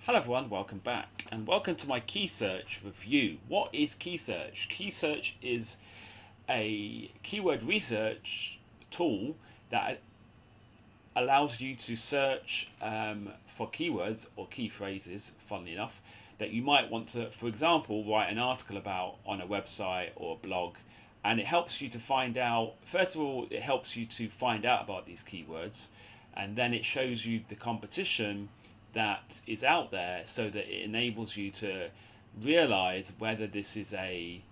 Hello everyone, welcome back and welcome to my KeySearch review. What is KeySearch? KeySearch is a keyword research tool that allows you to search for keywords or key phrases, funnily enough, that you might want to, for example, write an article about on a website or a blog. And it helps you to find out, first of all, it helps you to find out about these keywords, and then it shows you the competition that is out there so that it enables you to realize whether this is a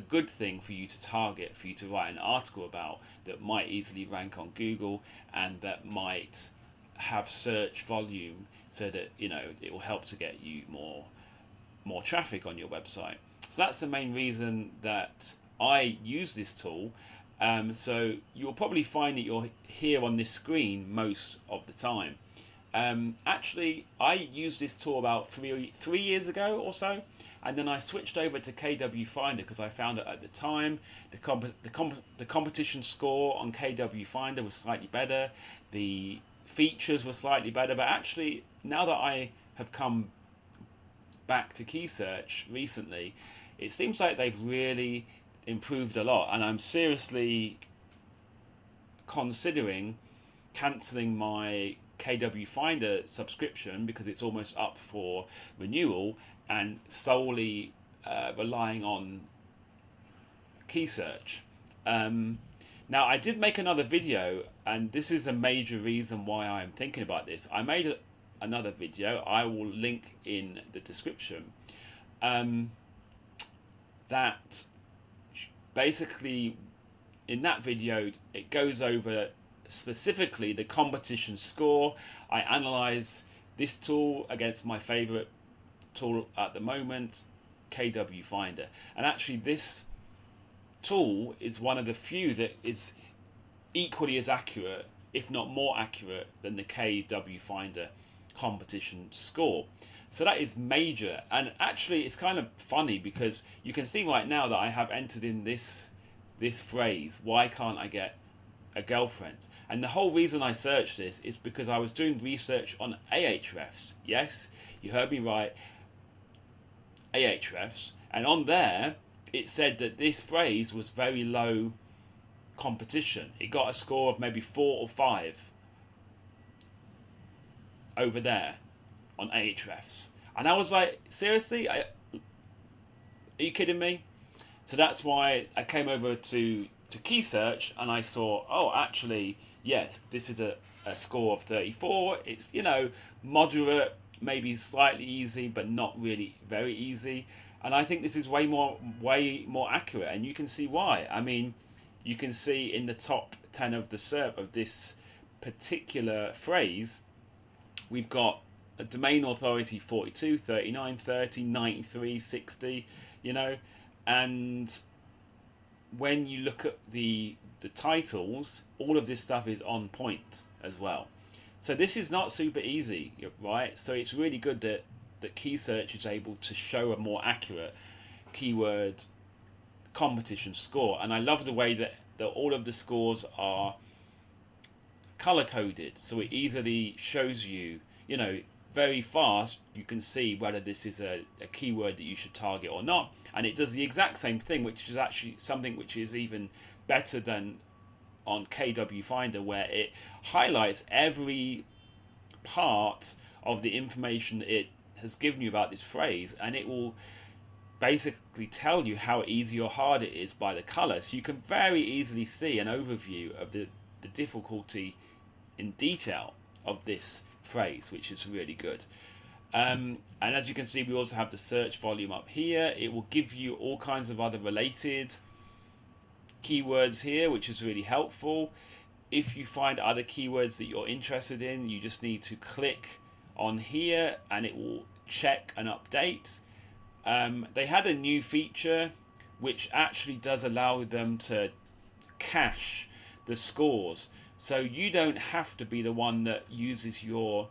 good thing for you to target, for you to write an article about that might easily rank on Google and that might have search volume so that it will help to get you more traffic on your website. So that's the main reason that I use this tool. So you'll probably find that you're here on this screen most of the time. Actually, I used this tool about three years ago or so, and then I switched over to KW Finder because I found that at the time the competition score on KW Finder was slightly better, the features were slightly better. But actually, now that I have come back to KeySearch recently, it seems like they've really improved a lot, and I'm seriously considering cancelling my KW Finder subscription because it's almost up for renewal and solely relying on KeySearch. Now, I did make another video, and this is a major reason why I'm thinking about this. I made another video, I will link in the description, that basically in that video it goes over specifically the competition score. I analyze this tool against my favorite tool at the moment, KW Finder, and actually this tool is one of the few that is equally as accurate, if not more accurate, than the KW Finder competition score. So that is major. And actually it's kind of funny because you can see right now that I have entered in this phrase, why can't I get a girlfriend? And the whole reason I searched this is because I was doing research on Ahrefs. Yes, you heard me right, Ahrefs. And on there it said that this phrase was very low competition. It got a score of maybe 4 or 5 over there on Ahrefs. And I was like, seriously? Are you kidding me? So that's why I came over to KeySearch and I saw, oh, actually, yes, this is a score of 34. It's, moderate, maybe slightly easy, but not really very easy. And I think this is way more accurate. And you can see why. I mean, you can see in the top 10 of the SERP of this particular phrase, we've got a domain authority 42, 39, 30, 93, 60, and when you look at the titles, all of this stuff is on point as well. So this is not super easy, right? So it's really good that KeySearch is able to show a more accurate keyword competition score. And I love the way that all of the scores are color coded, so it easily shows you, very fast you can see whether this is a keyword that you should target or not. And it does the exact same thing, which is actually something which is even better than on KW Finder, where it highlights every part of the information that it has given you about this phrase, and it will basically tell you how easy or hard it is by the color. So you can very easily see an overview of the difficulty in detail of this phrase, which is really good. And as you can see, we also have the search volume up here. It will give you all kinds of other related keywords here, which is really helpful. If you find other keywords that you're interested in, you just need to click on here and it will check and update. They had a new feature which actually does allow them to cache the scores, so you don't have to be the one that uses your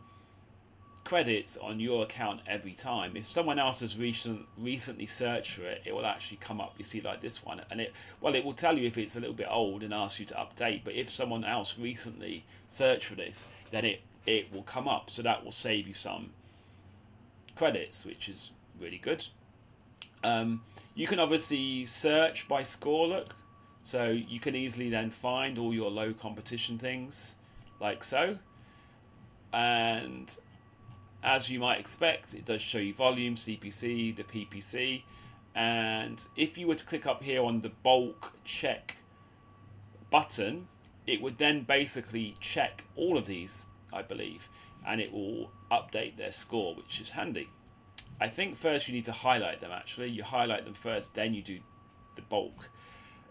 credits on your account every time. If someone else has recently searched for it, it will actually come up, you see, like this one, and it will tell you if it's a little bit old and ask you to update. But if someone else recently searched for this, then it will come up, so that will save you some credits, which is really good. You can obviously search by score look, so you can easily then find all your low competition things like so. And as you might expect, it does show you volume, CPC, the PPC. And if you were to click up here on the bulk check button, it would then basically check all of these, I believe, and it will update their score, which is handy. I think first you need to highlight them actually. You highlight them first, then you do the bulk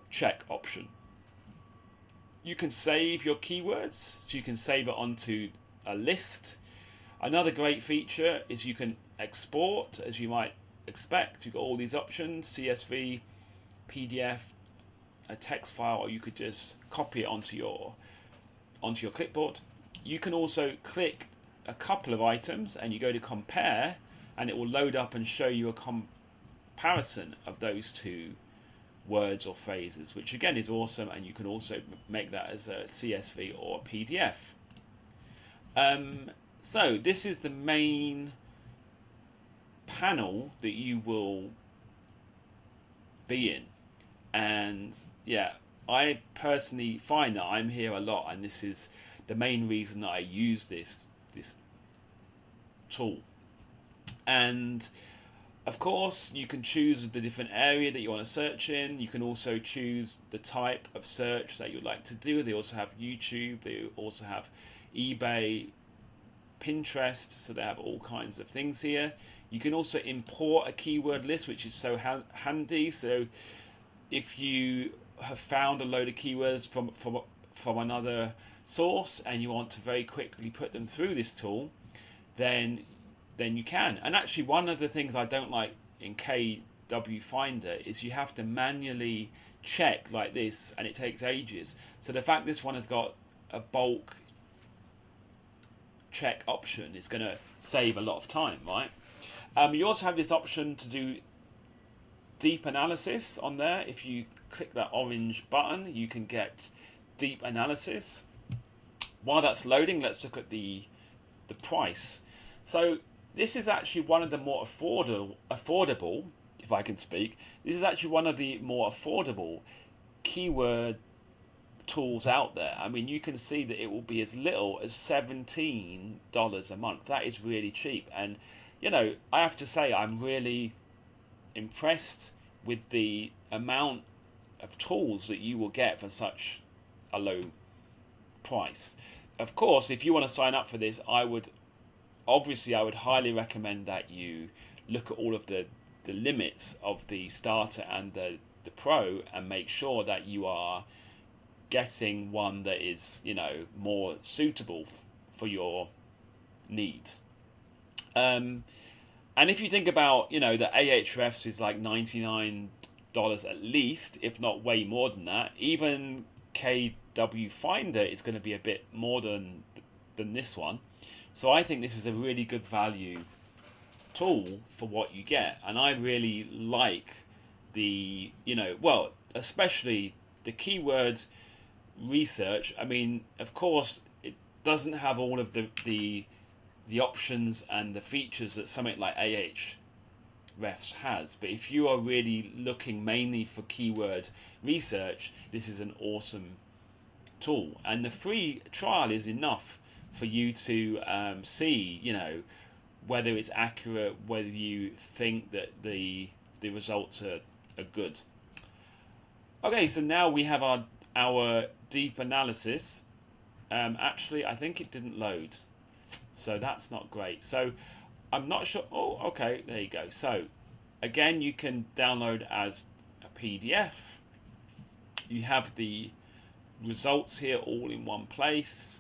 check option. You can save your keywords, so you can save it onto a list. Another great feature is you can export, as you might expect. You've got all these options: CSV, PDF, a text file, or you could just copy it onto your clipboard. You can also click a couple of items and you go to compare, and it will load up and show you a comparison of those two words or phrases, which again is awesome. And you can also make that as a CSV or a PDF. So this is the main panel that you will be in, and yeah, I personally find that I'm here a lot, and this is the main reason that I use this tool. And of course you can choose the different area that you want to search in. You can also choose the type of search that you'd like to do. They also have YouTube, they also have eBay, Pinterest, so they have all kinds of things here. You can also import a keyword list, which is so handy. So if you have found a load of keywords from another source and you want to very quickly put them through this tool, then you can. And actually, one of the things I don't like in KW Finder is you have to manually check like this, and it takes ages. So the fact this one has got a bulk check option is going to save a lot of time, right? You also have this option to do deep analysis on there. If you click that orange button, you can get deep analysis. While that's loading, let's look at the price. So this is actually one of the more affordable, if I can speak, this is actually one of the more affordable keyword tools out there. I mean, you can see that it will be as little as $17 a month. That is really cheap. And you know, I have to say I'm really impressed with the amount of tools that you will get for such a low price. Of course, if you want to sign up for this, I would highly recommend that you look at all of the limits of the starter and the pro, and make sure that you are getting one that is, you know, more suitable for your needs. And if you think about, you know, the Ahrefs is like $99 at least, if not way more than that. Even KW Finder is going to be a bit more than this one. So I think this is a really good value tool for what you get. And I really like the, you know, well, especially the keyword research. I mean, of course, it doesn't have all of the options and the features that something like Ahrefs has, but if you are really looking mainly for keyword research, this is an awesome tool. And the free trial is enough for you to see, you know, whether it's accurate, whether you think that the results are good. Okay, so now we have our deep analysis. Actually, I think it didn't load, so that's not great. So I'm not sure. Oh, okay, there you go. So again, you can download as a PDF. You have the results here all in one place.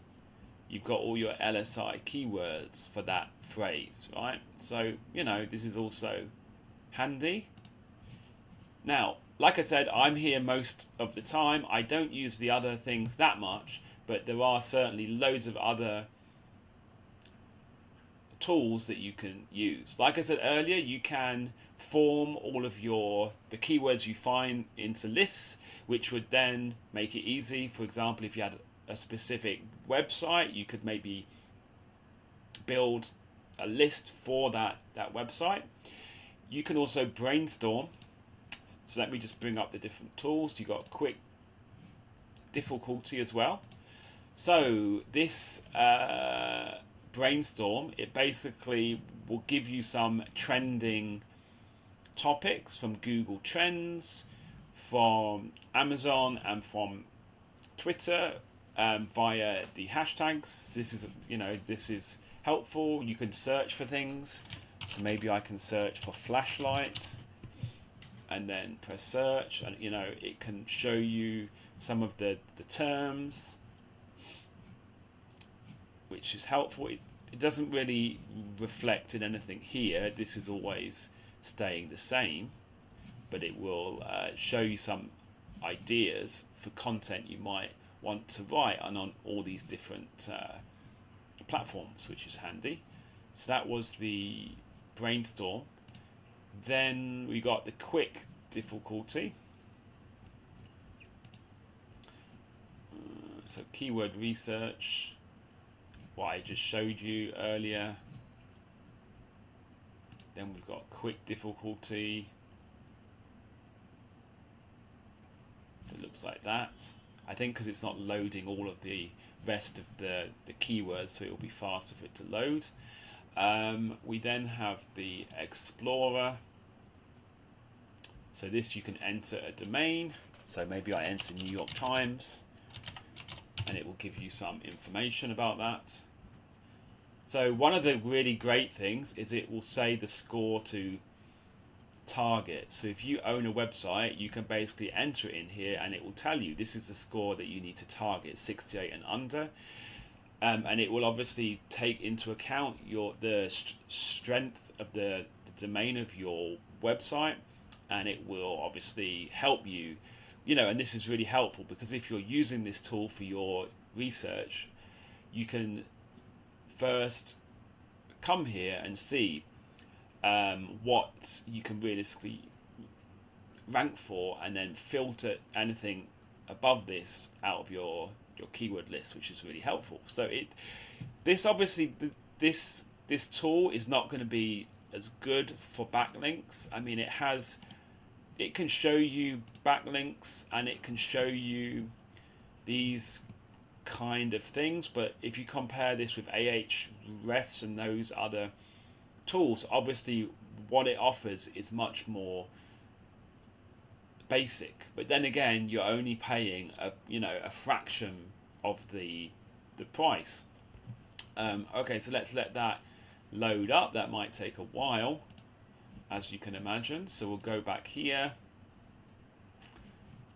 You've got all your LSI keywords for that phrase, right? So, you know, this is also handy. Now, like I said, I'm here most of the time. I don't use the other things that much, but there are certainly loads of other tools that you can use. Like I said earlier, you can form all of the keywords you find into lists, which would then make it easy. For example, if you had a specific website, you could maybe build a list for that website. You can also brainstorm. So let me just bring up the different tools. You've got quick difficulty as well. So this Brainstorm, it basically will give you some trending topics from Google Trends, from Amazon, and from Twitter via the hashtags. So this is helpful. You can search for things. So maybe I can search for flashlight and then press search, and it can show you some of the terms, which is helpful. It doesn't really reflect in anything here. This is always staying the same, but it will show you some ideas for content you might want to write on all these different platforms, which is handy. So that was the Brainstorm. Then we got the quick difficulty. So keyword research, what I just showed you earlier. Then we've got quick difficulty. It looks like that. I think because it's not loading all of the rest of the keywords, so it will be faster for it to load. We then have the Explorer. So this, you can enter a domain. So maybe I enter New York Times, and it will give you some information about that. So one of the really great things is it will say the score to target. So if you own a website, you can basically enter it in here, and it will tell you this is the score that you need to target, 68 and under. And it will obviously take into account the strength of the domain of your website, and it will obviously help you, and this is really helpful because if you're using this tool for your research, you can first come here and see what you can realistically rank for, and then filter anything above this out of your keyword list, which is really helpful. So this tool is not going to be as good for backlinks. I mean, it can show you backlinks, and it can show you these kind of things, but if you compare this with Ahrefs and those other tools, obviously what it offers is much more basic. But then again, you're only paying a fraction of the price. Okay, so let's let that load up. That might take a while, as you can imagine. So we'll go back here.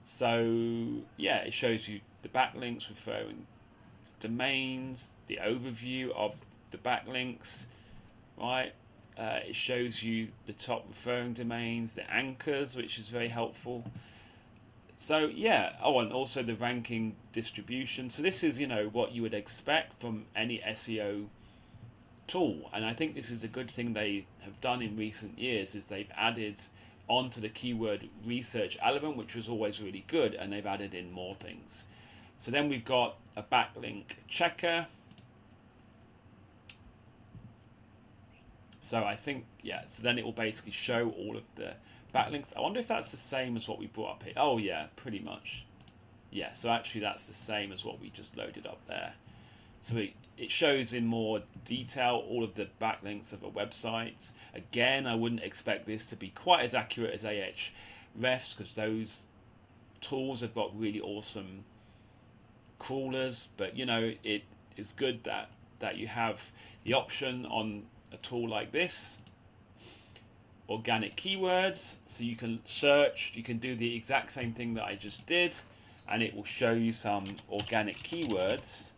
So yeah, it shows you the backlinks, referring domains, the overview of the backlinks, right? It shows you the top referring domains, the anchors, which is very helpful. So yeah, and also the ranking distribution. So this is what you would expect from any SEO tool, and I think this is a good thing they have done in recent years, is they've added onto the keyword research element, which was always really good, and they've added in more things. So then we've got a backlink checker. So I think, so then it will basically show all of the backlinks. I wonder if that's the same as what we brought up here. Oh yeah, pretty much. Yeah, so actually that's the same as what we just loaded up there. So it shows in more detail all of the backlinks of a website. Again, I wouldn't expect this to be quite as accurate as Ahrefs, because those tools have got really awesome crawlers, but it is good that you have the option on a tool like this, organic keywords, so you can search, you can do the exact same thing that I just did, and it will show you some organic keywords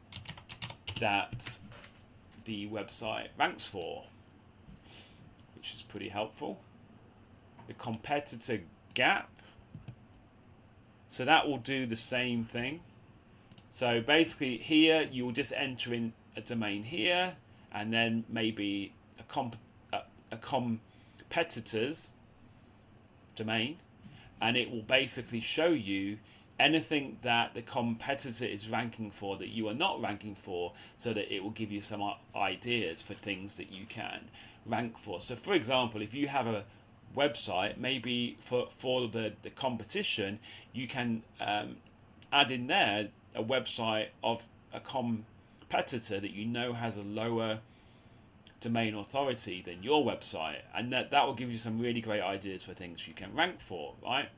that the website ranks for, which is pretty helpful. The competitor gap, so that will do the same thing. So basically here you will just enter in a domain here, and then maybe a competitor's domain, and it will basically show you anything that the competitor is ranking for that you are not ranking for, so that it will give you some ideas for things that you can rank for. So for example, if you have a website, maybe for the competition, you can add in there a website of a competitor that you know has a lower domain authority than your website, and that will give you some really great ideas for things you can rank for, right?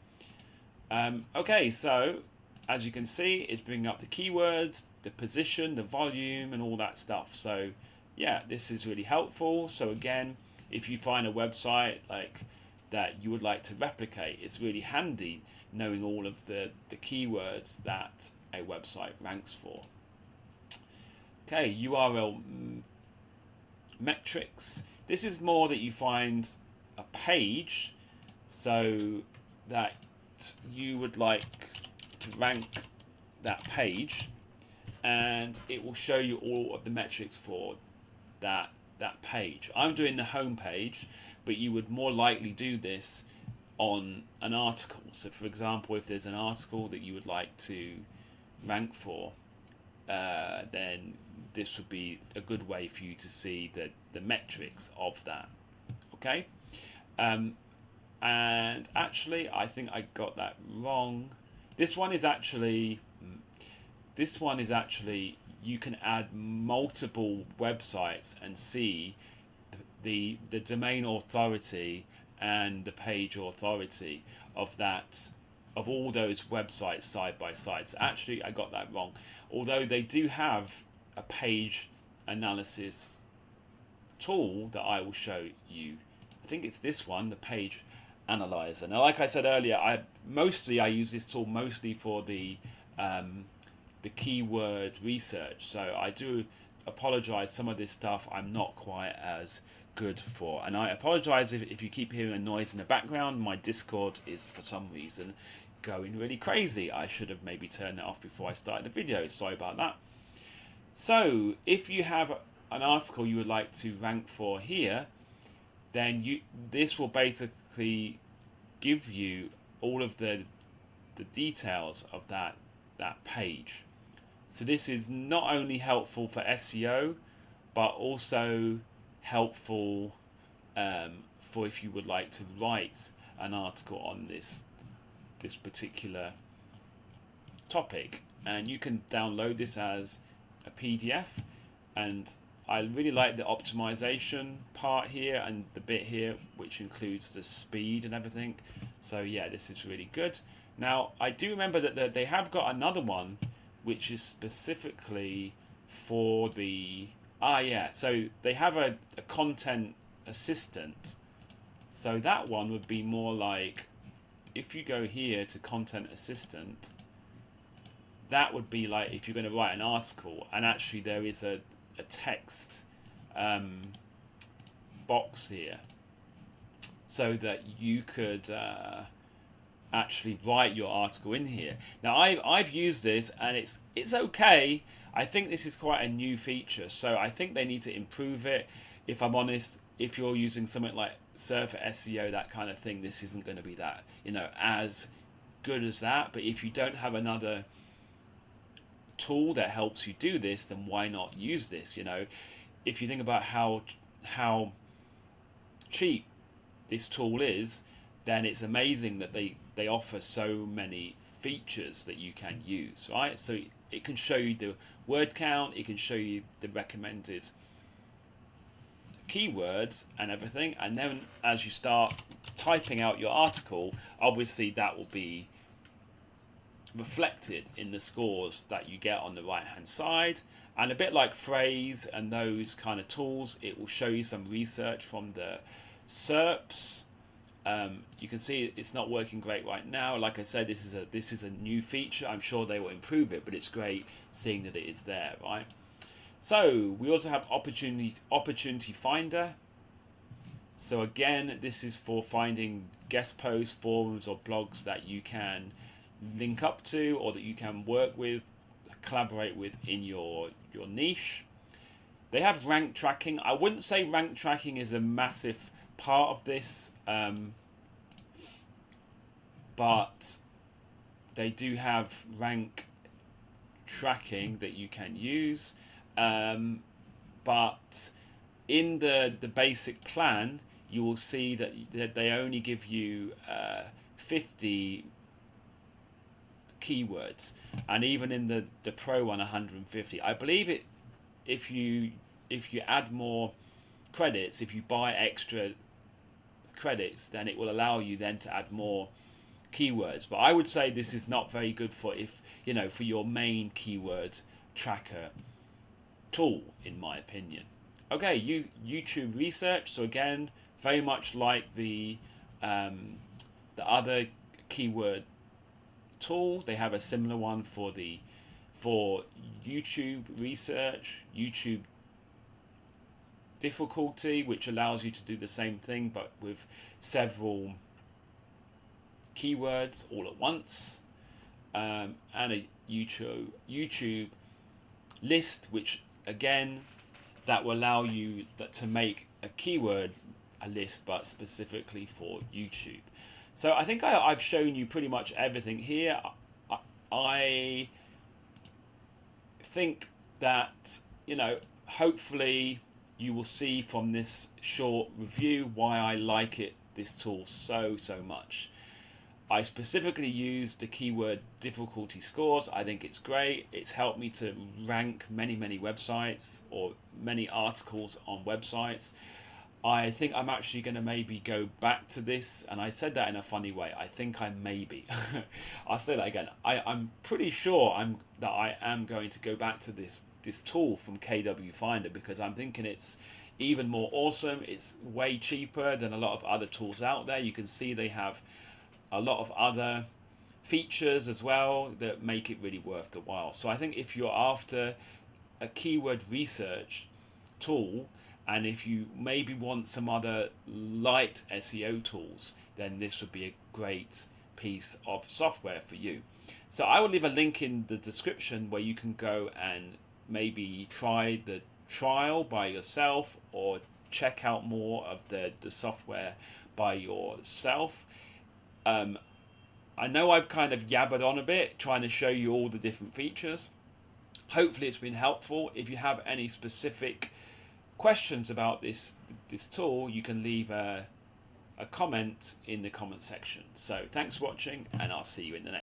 Okay, so as you can see, it's bringing up the keywords, the position, the volume, and all that stuff. So yeah, this is really helpful. So again, if you find a website like that you would like to replicate, it's really handy knowing all of the keywords that a website ranks for. Okay, URL metrics. This is more that you find a page so that you would like to rank that page, and it will show you all of the metrics for that page. I'm doing the home page, but you would more likely do this on an article. So for example, if there's an article that you would like to rank for, then this would be a good way for you to see the metrics of that. Okay. And actually, I think I got that wrong. This one is actually you can add multiple websites and see the domain authority and the page authority of all those websites side by side. So actually, I got that wrong. Although they do have a page analysis tool that I will show you. I think it's this one, the page analyzer. Now, like I said earlier, I use this tool mostly for the keyword research. So I do apologize, some of this stuff I'm not quite as good for, and I apologize if you keep hearing a noise in the background. My Discord is for some reason going really crazy. I should have maybe turned it off before I started the video. Sorry about that. So if you have an article you would like to rank for here, then this will basically give you all of the details of that page. So this is not only helpful for SEO, but also helpful for if you would like to write an article on this particular topic. And you can download this as a PDF, and I really like the optimization part here and the bit here which includes the speed and everything. So yeah, this is really good. Now I do remember that they have got another one which is specifically for the so they have a content assistant. So that one would be more like, if you go here to content assistant, that would be like if you're going to write an article, and actually there is a text box here so that you could actually write your article in here. Now I've used this and it's okay. I think this is quite a new feature, so I think they need to improve it. If I'm honest, if you're using something like SERP for SEO, that kind of thing, this isn't going to be that as good as that. But if you don't have another tool that helps you do this, then why not use this? If you think about how cheap this tool is, then it's amazing that they offer so many features that you can use, right? So it can show you the word count, it can show you the recommended keywords and everything, and then as you start typing out your article, obviously that will be reflected in the scores that you get on the right hand side. And a bit like Phrase and those kind of tools, it will show you some research from the SERPs. You can see it's not working great right now. Like I said, this is a new feature. I'm sure they will improve it, but it's great seeing that it is there, right? So we also have opportunity finder. So again, this is for finding guest posts, forums, or blogs that you can link up to, or that you can work with, collaborate with in your niche. They have rank tracking. I wouldn't say rank tracking is a massive part of this, but they do have rank tracking that you can use, but in the basic plan, you will see that they only give you 50 keywords, and even in the pro one, 150. I believe it, if you add more credits, if you buy extra credits, then it will allow you then to add more keywords. But I would say this is not very good for, if for your main keyword tracker tool, in my opinion. Okay, YouTube research. So again, very much like the other keyword tool, they have a similar one for YouTube research, YouTube difficulty, which allows you to do the same thing but with several keywords all at once, and a YouTube list, which again, that will allow you to make a keyword a list but specifically for YouTube. So I think I've shown you pretty much everything here. I think that, hopefully you will see from this short review why I like this tool so much. I specifically use the keyword difficulty scores. I think it's great. It's helped me to rank many websites, or many articles on websites. I think I'm actually going to maybe go back to this, and I said that in a funny way. I think I maybe. I'll say that again. I'm pretty sure that I am going to go back to this tool from KW Finder, because I'm thinking it's even more awesome. It's way cheaper than a lot of other tools out there. You can see they have a lot of other features as well that make it really worth the while. So I think if you're after a keyword research tool, and if you maybe want some other light SEO tools, then this would be a great piece of software for you. So I will leave a link in the description where you can go and maybe try the trial by yourself, or check out more of the software by yourself. I know I've kind of yabbered on a bit trying to show you all the different features. Hopefully it's been helpful. If you have any specific questions about this tool, you can leave a comment in the comment section. So thanks for watching, and I'll see you in the next